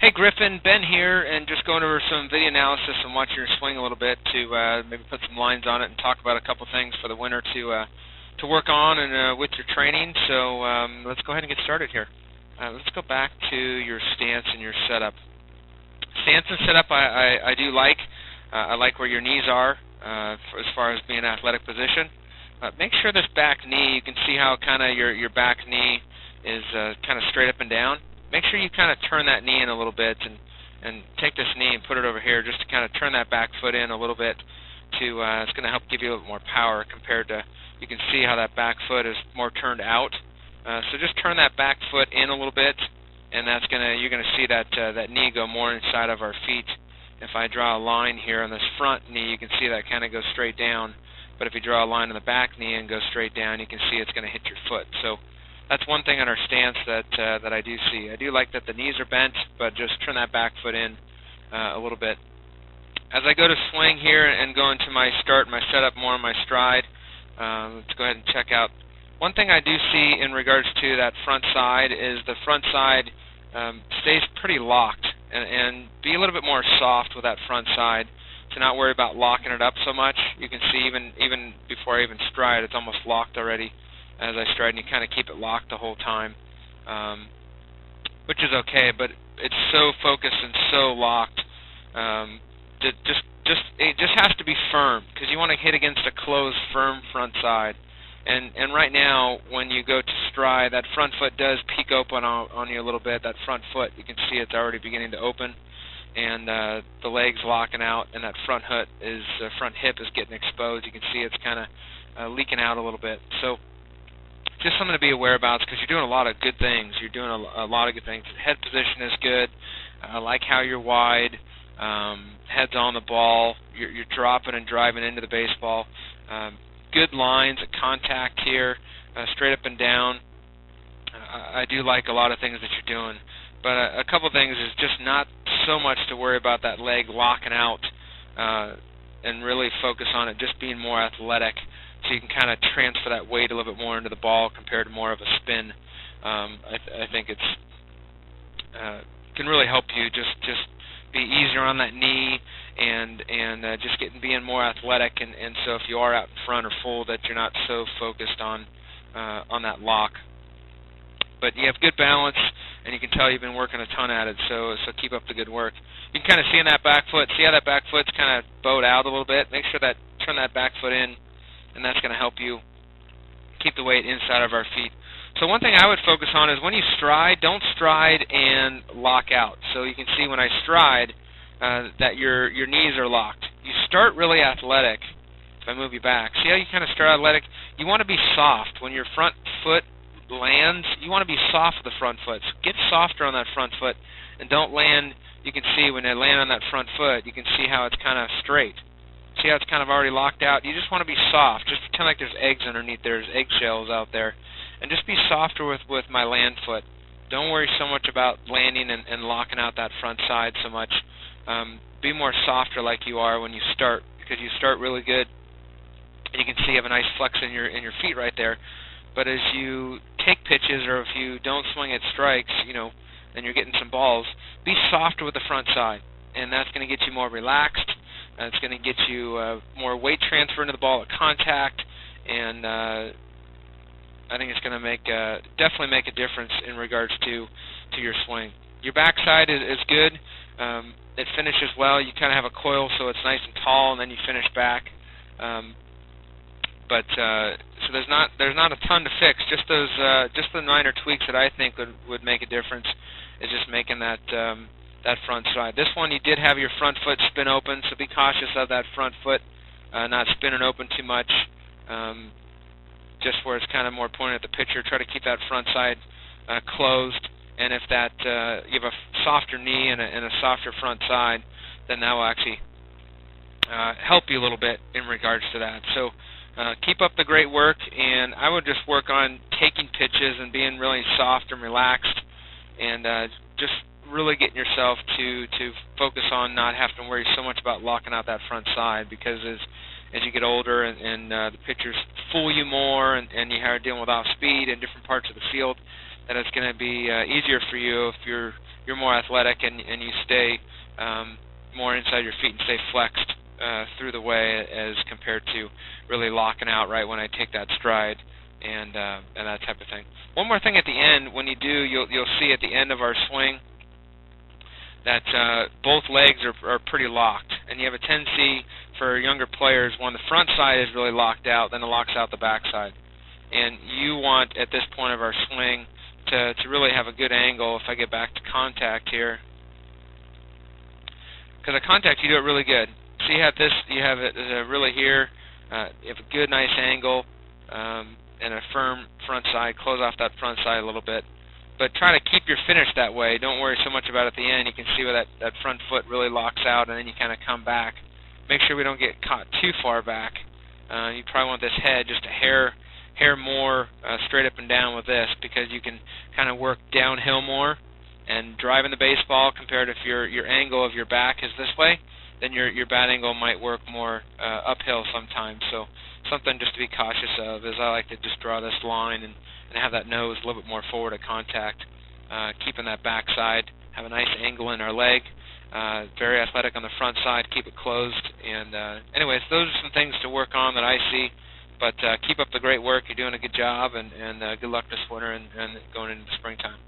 Hey Griffin, Ben here, and just going over some video analysis and watching your swing a little bit to maybe put some lines on it and talk about a couple things for the winter to work on and with your training. So let's go ahead and get started here. Let's go back to your stance and your setup. Stance and setup I do like. I like where your knees are as far as being athletic position. Make sure this back knee, you can see how kind of your back knee is kind of straight up and down. Make sure you kind of turn that knee in a little bit and take this knee and put it over here just to kind of turn that back foot in a little bit. It's going to help give you a little more power compared to, you can see how that back foot is more turned out. So just turn that back foot in a little bit, and you're going to see that that knee go more inside of our feet. If I draw a line here on this front knee, you can see that kind of goes straight down. But if you draw a line on the back knee and go straight down, you can see it's going to hit your foot. So that's one thing on our stance that I do see. I do like that the knees are bent, but just turn that back foot in a little bit. As I go to swing here and go into my start, my setup, more on my stride, let's go ahead and check out. One thing I do see in regards to that front side is the front side stays pretty locked, and be a little bit more soft with that front side to not worry about locking it up so much. You can see even before I even stride, it's almost locked already as I stride, and you kind of keep it locked the whole time, which is okay, but it's so focused and so locked. It just has to be firm, because you want to hit against a closed, firm front side. And right now, when you go to stride, that front foot does peek open on you a little bit. That front foot, you can see it's already beginning to open, and the leg's locking out, and that front hip is getting exposed. You can see it's kind of leaking out a little bit. So just something to be aware about, because you're doing a lot of good things. You're doing a lot of good things. The head position is good. I like how you're wide. Head's on the ball. You're dropping and driving into the baseball. Good lines of contact here, straight up and down. I do like a lot of things that you're doing. But a couple things is just not so much to worry about that leg locking out and really focus on it just being more athletic, so you can kind of transfer that weight a little bit more into the ball compared to more of a spin. I think it's can really help you just be easier on that knee and just being more athletic, and so if you are out in front or full, that you're not so focused on that lock. But you have good balance, and you can tell you've been working a ton at it, so keep up the good work. You can kind of see in that back foot, see how that back foot's kind of bowed out a little bit. Make sure that turn that back foot in, and that's going to help you keep the weight inside of our feet. So one thing I would focus on is when you stride, don't stride and lock out. So you can see when I stride that your knees are locked. You start really athletic. If I move you back, see how you kind of start athletic? You want to be soft. When your front foot lands, you want to be soft with the front foot. So get softer on that front foot, and don't land. You can see when I land on that front foot, you can see how it's kind of straight. See how it's kind of already locked out? You just want to be soft. Just pretend like there's eggs underneath there. There's eggshells out there. And just be softer with my land foot. Don't worry so much about landing and locking out that front side so much. Be more softer like you are when you start, because you start really good. And you can see you have a nice flex in your feet right there. But as you take pitches, or if you don't swing at strikes, and you're getting some balls, be softer with the front side. And that's going to get you more relaxed. It's going to get you more weight transfer into the ball at contact, and I think it's going to definitely make a difference in regards to your swing. Your backside is good. It finishes well. You kind of have a coil, so it's nice and tall, and then you finish back. So there's not a ton to fix. Just the minor tweaks that I think would make a difference is just making that front side. This one, you did have your front foot spin open, so be cautious of that front foot not spinning open too much. Just where it's kind of more pointed at the pitcher. Try to keep that front side closed, and if you have a softer knee and a softer front side, then that will actually help you a little bit in regards to that. So keep up the great work, and I would just work on taking pitches and being really soft and relaxed, and just really getting yourself to focus on not having to worry so much about locking out that front side, because as you get older and the pitchers fool you more, and you are dealing with off speed in different parts of the field, that it's going to be easier for you if you're more athletic and you stay more inside your feet and stay flexed through the way as compared to really locking out right when I take that stride and that type of thing. One more thing at the end, when you do, you'll see at the end of our swing that both legs are pretty locked, and you have a tendency for younger players when the front side is really locked out, then it locks out the back side. And you want, at this point of our swing, to really have a good angle. If I get back to contact here, because at contact you do it really good. So you have it really here. You have a good, nice angle and a firm front side. Close off that front side a little bit, but try to keep your finish that way. Don't worry so much about it at the end. You can see where that front foot really locks out, and then you kind of come back. Make sure we don't get caught too far back. You probably want this head just a hair more straight up and down with this, because you can kind of work downhill more and driving the baseball compared if your angle of your back is this way, then your bat angle might work more uphill sometimes. So something just to be cautious of is I like to just draw this line and have that nose a little bit more forward at contact, keeping that back side, have a nice angle in our leg, very athletic on the front side, keep it closed. And anyways, those are some things to work on that I see. But keep up the great work. You're doing a good job, and good luck this winter and going into the springtime.